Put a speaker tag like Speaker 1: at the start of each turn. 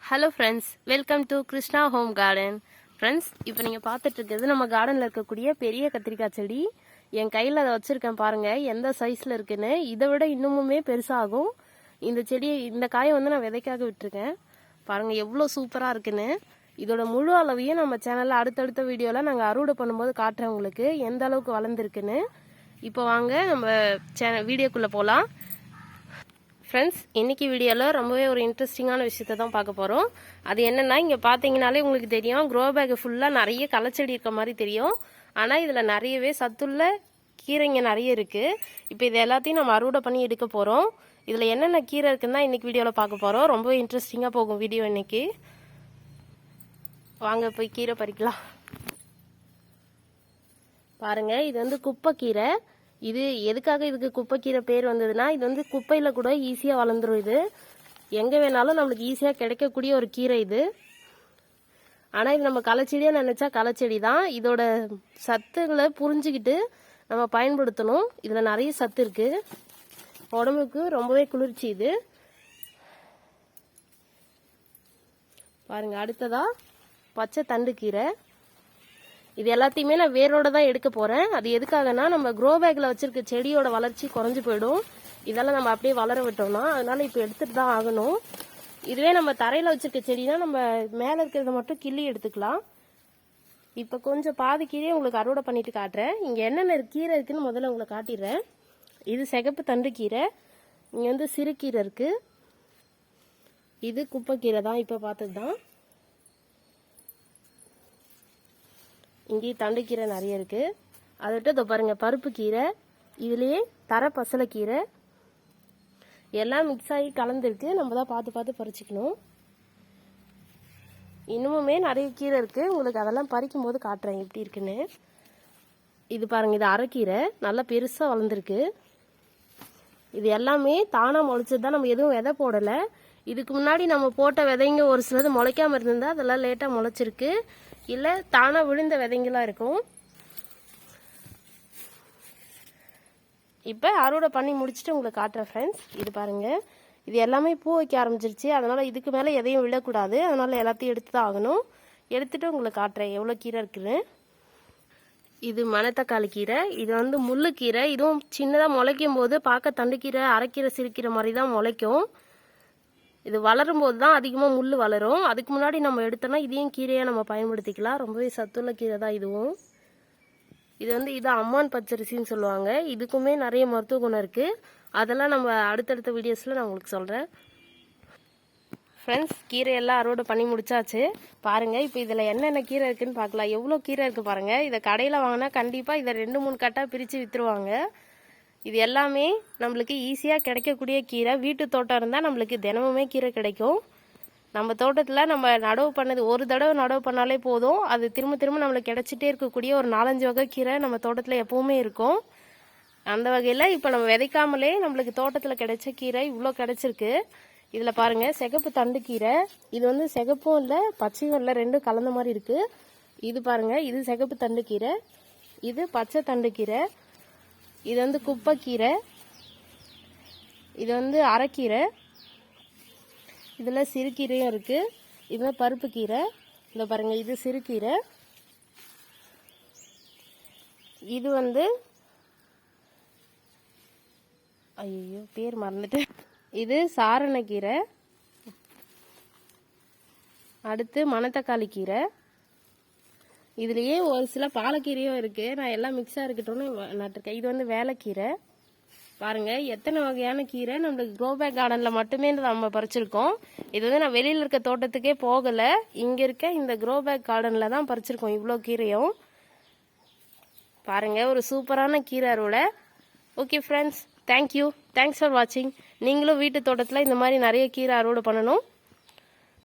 Speaker 1: Hello friends, welcome to Krishna home garden. Friends, இப்போ நீங்கள் பார்த்துட்டு இருக்கிறது நம்ம கார்டனில் இருக்கக்கூடிய பெரிய கத்திரிக்காய் செடி. என் கையில் அதை வச்சுருக்கேன் பாருங்கள், எந்த சைஸில் இருக்குன்னு. இதை விட இன்னுமுமே பெருசாகும். இந்த செடியை, இந்த காயை வந்து நான் விதைக்காக விட்டுருக்கேன். பாருங்கள் எவ்வளோ சூப்பராக இருக்குன்னு. இதோட முழு அளவையும் நம்ம சேனலில் அடுத்தடுத்த வீடியோவில் நாங்கள் அறுவடை பண்ணும்போது காட்டுறேன் உங்களுக்கு எந்த அளவுக்கு வளர்ந்துருக்குன்னு. இப்போ வாங்க நம்ம வீடியோக்குள்ளே போகலாம். ஃப்ரெண்ட்ஸ், இன்றைக்கி வீடியோவில் ரொம்பவே ஒரு இன்ட்ரெஸ்டிங்கான விஷயத்தை தான் பார்க்க போகிறோம். அது என்னென்னா, இங்கே பார்த்தீங்கனாலே உங்களுக்கு தெரியும், க்ரோ பேக் ஃபுல்லாக நிறைய களைச்செடி இருக்க மாதிரி தெரியும். ஆனால் இதில் நிறையவே சத்துள்ள கீரைங்க நிறைய இருக்குது. இப்போ இது எல்லாத்தையும் நம்ம அறுவடை பண்ணி எடுக்க போகிறோம். இதில் என்னென்ன கீரை இருக்குன்னு தான் இன்றைக்கி வீடியோவில் பார்க்க போகிறோம். ரொம்பவே இன்ட்ரெஸ்டிங்காக போகும் வீடியோ இன்றைக்கி. வாங்க போய் கீரை பறிக்கலாம். பாருங்கள், இது வந்து குப்பைக்கீரை. இது எதுக்காக இதுக்கு குப்பைக்கீரை பேர் வந்ததுன்னா, இது வந்து குப்பையில் கூட ஈஸியாக வளர்ந்துடும். இது எங்கே வேணாலும் நம்மளுக்கு ஈஸியாக கிடைக்கக்கூடிய ஒரு கீரை இது. ஆனால் இது நம்ம களைச்செடியாக நினச்சா களைச்செடி தான். இதோட சத்துக்களை புரிஞ்சுக்கிட்டு நம்ம பயன்படுத்தணும். இதில் நிறைய சத்து இருக்குது, உடம்புக்கு ரொம்பவே குளிர்ச்சி இது. பாருங்கள், அடுத்ததாக பச்சை தண்டு கீரை. இது எல்லாத்தையுமே நான் வேரோட தான் எடுக்க போகிறேன். அது எதுக்காகனா, நம்ம க்ரோ பேக்கில் வச்சுருக்க செடியோட வளர்ச்சி குறைஞ்சி போயிடும். இதெல்லாம் நம்ம அப்படியே வளர விட்டோம்னா, அதனால் இப்போ எடுத்துகிட்டு தான் ஆகணும். இதுவே நம்ம தரையில் வச்சுருக்க செடினா நம்ம மேலே இருக்கிறத மட்டும் கிள்ளி எடுத்துக்கலாம். இப்போ கொஞ்சம் பாதி கீரையை உங்களுக்கு அறுவடை பண்ணிட்டு காட்டுறேன். இங்கே என்னென்ன கீரை இருக்குதுன்னு முதல்ல உங்களை காட்டிடுறேன். இது சிகப்பு தண்டு கீரை. இங்கே வந்து சிறுகீரை இருக்குது. இது குப்பைக்கீரை தான், இப்போ பார்த்தது தான். இங்கேயும் தண்டுக்கீரை நிறைய இருக்குது. அதை விட்டு இதோ பாருங்கள், பருப்பு கீரை. இதுலேயே தர பசலைக்கீரை. எல்லாம் மிக்ஸ் ஆகி கலந்துருக்கு. நம்ம தான் பார்த்து பார்த்து பறிச்சிக்கணும். இன்னுமுமே நிறைய கீரை இருக்குது. உங்களுக்கு அதெல்லாம் பறிக்கும் போது காட்டுறேன் எப்படி இருக்குன்னு. இது பாருங்கள், இது அரைக்கீரை. நல்லா பெருசாக வளர்ந்துருக்கு. இது எல்லாமே தானாக முளைச்சது தான். நம்ம எதுவும் விதை போடலை. இதுக்கு முன்னாடி நம்ம போட்ட விதைங்க ஒரு சிலது முளைக்காமல் இருந்திருந்தால் அதெல்லாம் லேட்டாக முளைச்சிருக்கு. இல்லை தானாக விழுந்த விதைங்களாம் இருக்கும். இப்போ அறுவடை பண்ணி முடிச்சுட்டு உங்களுக்கு காட்டுறேன் ஃப்ரெண்ட்ஸ். இது பாருங்கள், இது எல்லாமே பூ வைக்க ஆரம்பிச்சிருச்சு. அதனால் இதுக்கு மேலே எதையும் விழக்கூடாது. அதனால் எல்லாத்தையும் எடுத்து தான் ஆகணும். எடுத்துகிட்டு உங்களுக்கு காட்டுறேன் எவ்வளோ கீரை இருக்குன்னு. இது மணத்தக்காளி கீரை. இது வந்து முள்ளுக்கீரை. இதுவும் சின்னதாக முளைக்கும் போது பார்க்க தண்டுக்கீரை, அரைக்கீரை, சிறுக்கீரை மாதிரி தான் முளைக்கும். இது வளரும் போது தான் அதிகமாக முள் வளரும். அதுக்கு முன்னாடி நம்ம எடுத்தோம்னா இதையும் கீரையாக நம்ம பயன்படுத்திக்கலாம். ரொம்பவே சத்துள்ள கீரை தான் இதுவும். இது வந்து இது அம்மான் பச்சரிசின்னு சொல்லுவாங்க. இதுக்குமே நிறைய மருத்துவ குணம் இருக்குது. அதெல்லாம் நம்ம அடுத்தடுத்த வீடியோஸில் நான் உங்களுக்கு சொல்கிறேன். ஃப்ரெண்ட்ஸ், கீரையெல்லாம் அறுவடை பண்ணி முடிச்சாச்சு. பாருங்கள், இப்போ இதில் என்னென்ன கீரை இருக்குதுன்னு பார்க்கலாம். எவ்வளோ கீரை இருக்குது பாருங்கள். இதை கடையில் வாங்கினா கண்டிப்பாக இதை 2-3 கட்டாக பிரித்து விற்றுருவாங்க. இது எல்லாமே நம்மளுக்கு ஈஸியாக கிடைக்கக்கூடிய கீரை. வீட்டு தோட்டம் இருந்தால் நம்மளுக்கு தினமுமே கீரை கிடைக்கும். நம்ம தோட்டத்தில் நம்ம நடவு பண்ணது ஒரு தடவை நடவு பண்ணாலே போதும். அது திரும்ப திரும்ப நம்மளுக்கு கிடைச்சிட்டே இருக்கக்கூடிய ஒரு 4-5 வகை கீரை நம்ம தோட்டத்தில் எப்போவுமே இருக்கும். அந்த வகையில் இப்போ நம்ம விதைக்காமலே நம்மளுக்கு தோட்டத்தில் கிடைச்ச கீரை இவ்வளோ கிடைச்சிருக்கு. இதில் பாருங்கள், சிகப்பு தண்டு கீரை. இது வந்து சிகப்பும் இல்லை பச்சையும் இல்லை, ரெண்டும் கலந்த மாதிரி இருக்குது. இது பாருங்கள், இது சிகப்பு தண்டு கீரை. இது பச்சை தண்டு கீரை. இது வந்து குப்பைக்கீரை. இது வந்து அரைக்கீரை. இதில் சிறுகீரையும் இருக்குது. இது பருப்பு கீரை. இதை பாருங்கள், இது சிறுகீரை. இது வந்து ஐயோ பேர் மறந்துட்டு. இது சாரணக்கீரை. அடுத்து மணத்தக்காளி கீரை. இதுலேயே ஒரு சில பாலக்கீரையும் இருக்குது. நான் எல்லாம் மிக்ஸாக இருக்கட்டும்னு நட்டுருக்கேன். இது வந்து வேலைக்கீரை. பாருங்கள், எத்தனை வகையான கீரை நம்மளுக்கு க்ரோ பேக் கார்டனில் மட்டுமே நம்ம பறிச்சிருக்கோம். இது வந்து நான் வெளியில் இருக்க தோட்டத்துக்கே போகலை. இங்கே இருக்க இந்த க்ரோ பேக் கார்டனில் தான் பறிச்சிருக்கோம் இவ்வளோ கீரையும். பாருங்கள், ஒரு சூப்பரான கீரை அறுவடை. Okay friends, thank you. Thanks for வாட்சிங். நீங்களும் வீட்டு தோட்டத்தில் இந்த மாதிரி நிறைய கீரை அறுவடை பண்ணணும்.